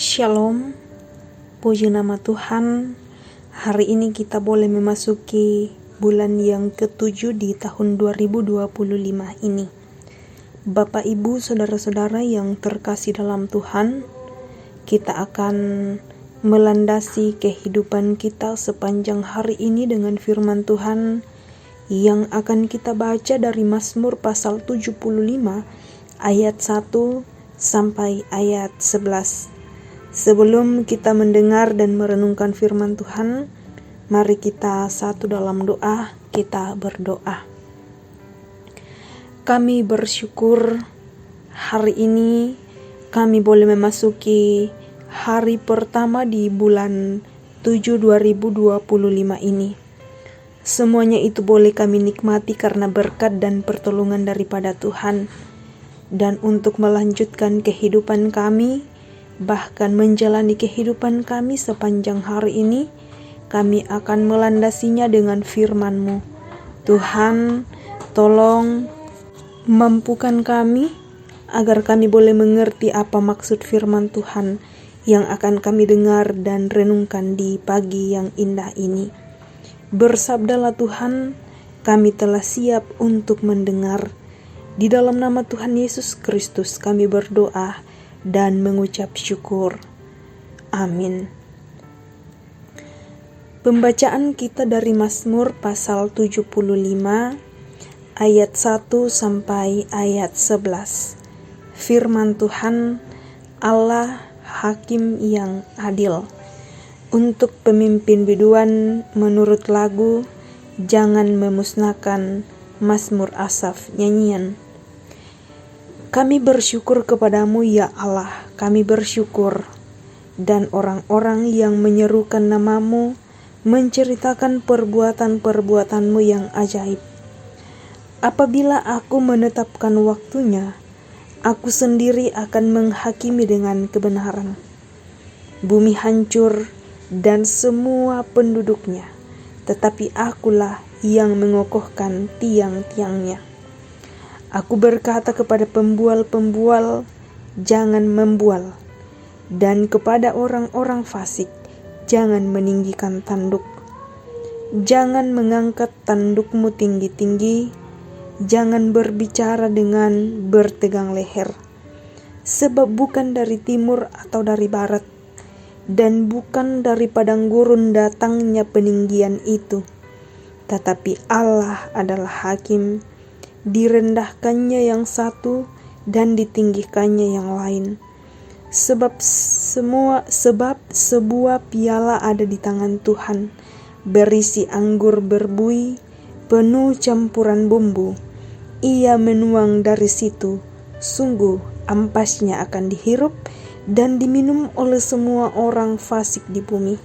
Shalom, puji nama Tuhan. Hari ini kita boleh memasuki bulan yang ke-7 di tahun 2025 ini. Bapak, Ibu, saudara-saudara yang terkasih dalam Tuhan, kita akan melandasi kehidupan kita sepanjang hari ini dengan firman Tuhan yang akan kita baca dari Mazmur pasal 75 ayat 1 sampai ayat 11. Sebelum kita mendengar dan merenungkan firman Tuhan, mari kita satu dalam doa, kita berdoa. Kami bersyukur hari ini kami boleh memasuki hari pertama di bulan 7 2025 ini. Semuanya itu boleh kami nikmati karena berkat dan pertolongan daripada Tuhan. Dan untuk melanjutkan kehidupan kami, bahkan menjalani kehidupan kami sepanjang hari ini, kami akan melandasinya dengan firman-Mu. Tuhan, tolong mampukan kami agar kami boleh mengerti apa maksud firman Tuhan yang akan kami dengar dan renungkan di pagi yang indah ini. Bersabdalah Tuhan, kami telah siap untuk mendengar. Di dalam nama Tuhan Yesus Kristus kami berdoa dan mengucap syukur. Amin. Pembacaan kita dari Mazmur pasal 75 ayat 1 sampai ayat 11. Firman Tuhan, Allah Hakim yang adil. Untuk pemimpin biduan menurut lagu, jangan memusnahkan Mazmur Asaf nyanyian. Kami bersyukur kepadamu ya Allah, kami bersyukur. Dan orang-orang yang menyerukan namamu menceritakan perbuatan-perbuatanmu yang ajaib. Apabila aku menetapkan waktunya, aku sendiri akan menghakimi dengan kebenaran. Bumi hancur dan semua penduduknya, tetapi akulah yang mengokohkan tiang-tiangnya. Aku berkata kepada pembual-pembual, jangan membual, dan kepada orang-orang fasik, jangan meninggikan tanduk. Jangan mengangkat tandukmu tinggi-tinggi, jangan berbicara dengan bertegang leher. Sebab bukan dari timur atau dari barat, dan bukan dari padang gurun datangnya peninggian itu. Tetapi Allah adalah hakim, direndahkannya yang satu dan ditinggikannya yang lain. Sebab sebuah piala ada di tangan Tuhan, berisi anggur berbuih, penuh campuran bumbu. Ia menuang dari situ, sungguh ampasnya akan dihirup dan diminum oleh semua orang fasik di bumi.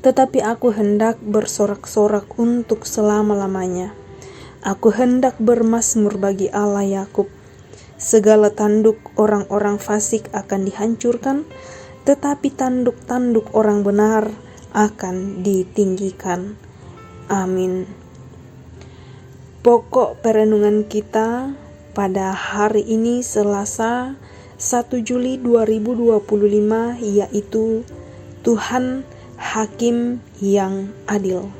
Tetapi aku hendak bersorak-sorak untuk selama-lamanya. Aku hendak bermazmur bagi Allah Yakub. Segala tanduk orang-orang fasik akan dihancurkan, tetapi tanduk-tanduk orang benar akan ditinggikan. Amin. Pokok perenungan kita pada hari ini Selasa 1 Juli 2025 yaitu Tuhan Hakim yang adil.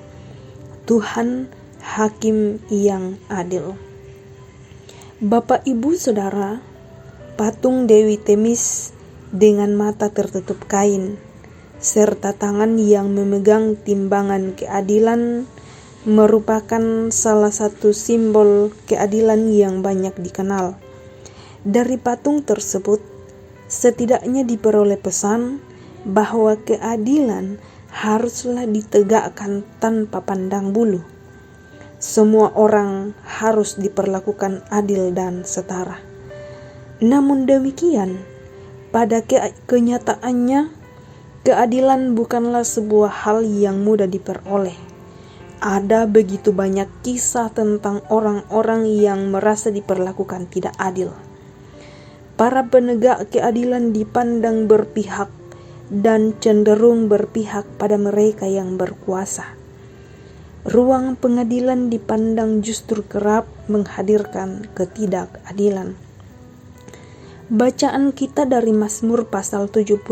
Tuhan Hakim yang adil. Bapak, Ibu, Saudara, patung Dewi Temis dengan mata tertutup kain serta tangan yang memegang timbangan keadilan merupakan salah satu simbol keadilan yang banyak dikenal. Dari patung tersebut setidaknya diperoleh pesan bahwa keadilan haruslah ditegakkan tanpa pandang bulu. Semua orang harus diperlakukan adil dan setara. Namun demikian, pada kenyataannya, keadilan bukanlah sebuah hal yang mudah diperoleh. Ada begitu banyak kisah tentang orang-orang yang merasa diperlakukan tidak adil. Para penegak keadilan dipandang berpihak dan cenderung berpihak pada mereka yang berkuasa. Ruang pengadilan dipandang justru kerap menghadirkan ketidakadilan. Bacaan kita dari Mazmur pasal 75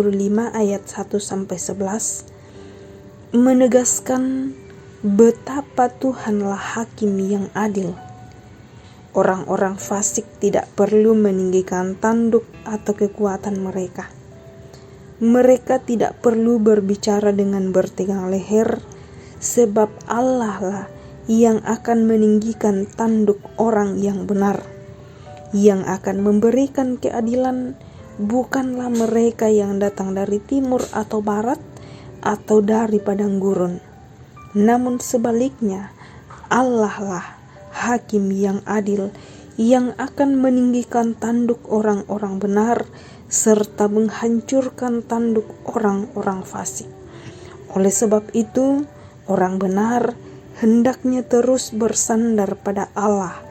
ayat 1-11 menegaskan betapa Tuhanlah hakim yang adil. Orang-orang fasik tidak perlu meninggikan tanduk atau kekuatan mereka. Mereka tidak perlu berbicara dengan bertegang leher, sebab Allah lah yang akan meninggikan tanduk orang yang benar. Yang akan memberikan keadilan bukanlah mereka yang datang dari timur atau barat atau dari padang gurun. Namun sebaliknya, Allah lah hakim yang adil yang akan meninggikan tanduk orang-orang benar serta menghancurkan tanduk orang-orang fasik. Oleh sebab itu, orang benar hendaknya terus bersandar pada Allah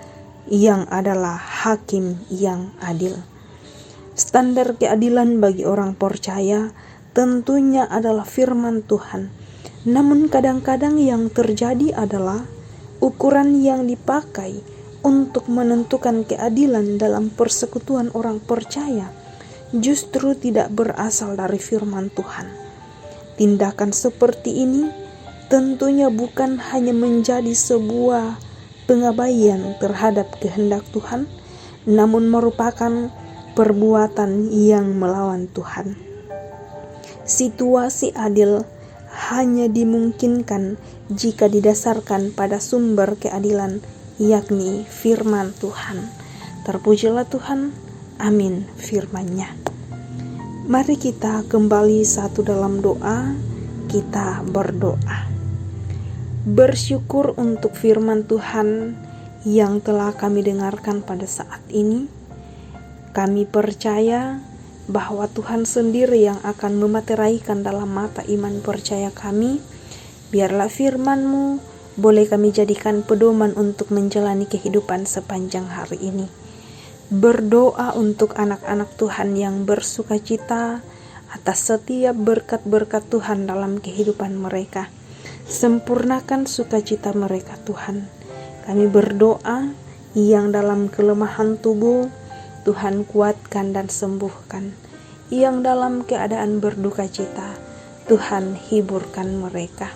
yang adalah hakim yang adil. Standar keadilan bagi orang percaya tentunya adalah firman Tuhan. Namun kadang-kadang yang terjadi adalah ukuran yang dipakai untuk menentukan keadilan dalam persekutuan orang percaya justru tidak berasal dari firman Tuhan. Tindakan seperti ini tentunya bukan hanya menjadi sebuah pengabaian terhadap kehendak Tuhan, namun merupakan perbuatan yang melawan Tuhan. Situasi adil hanya dimungkinkan jika didasarkan pada sumber keadilan, yakni firman Tuhan. Terpujilah Tuhan, amin firman-Nya. Mari kita kembali satu dalam doa, kita berdoa. Bersyukur untuk firman Tuhan yang telah kami dengarkan pada saat ini. Kami percaya bahwa Tuhan sendiri yang akan memateraikan dalam mata iman percaya kami. Biarlah firman-Mu boleh kami jadikan pedoman untuk menjalani kehidupan sepanjang hari ini. Berdoa untuk anak-anak Tuhan yang bersukacita atas setiap berkat-berkat Tuhan dalam kehidupan mereka. Sempurnakan sukacita mereka Tuhan. Kami berdoa yang dalam kelemahan tubuh Tuhan kuatkan dan sembuhkan. Yang dalam keadaan berduka cita Tuhan hiburkan mereka.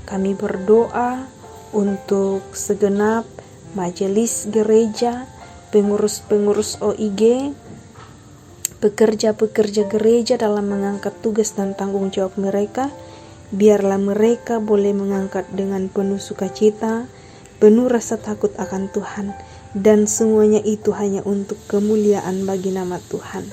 Kami berdoa untuk segenap majelis gereja, pengurus-pengurus OIG, pekerja-pekerja gereja dalam mengangkat tugas dan tanggung jawab mereka. Biarlah mereka boleh mengangkat dengan penuh sukacita, penuh rasa takut akan Tuhan, dan semuanya itu hanya untuk kemuliaan bagi nama Tuhan.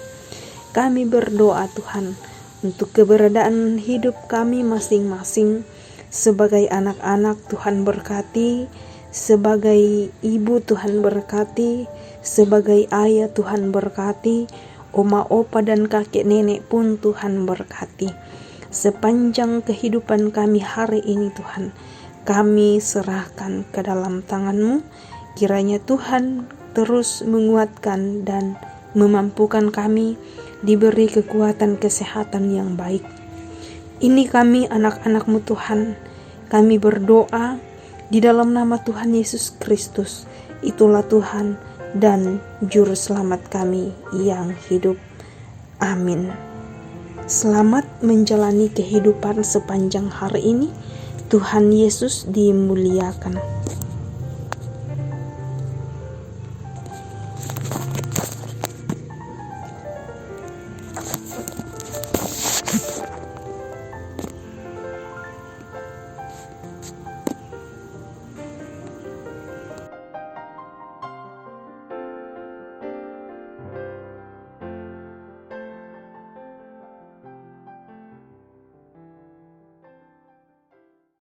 Kami berdoa Tuhan untuk keberadaan hidup kami masing-masing. Sebagai anak-anak Tuhan berkati, sebagai ibu Tuhan berkati, sebagai ayah Tuhan berkati, oma opa dan kakek nenek pun Tuhan berkati. Sepanjang kehidupan kami hari ini Tuhan, kami serahkan ke dalam tangan-Mu. Kiranya Tuhan terus menguatkan dan memampukan kami, diberi kekuatan kesehatan yang baik. Ini kami anak-anak-Mu Tuhan, kami berdoa di dalam nama Tuhan Yesus Kristus. Itulah Tuhan dan Juru Selamat kami yang hidup. Amin. Selamat menjalani kehidupan sepanjang hari ini. Tuhan Yesus dimuliakan.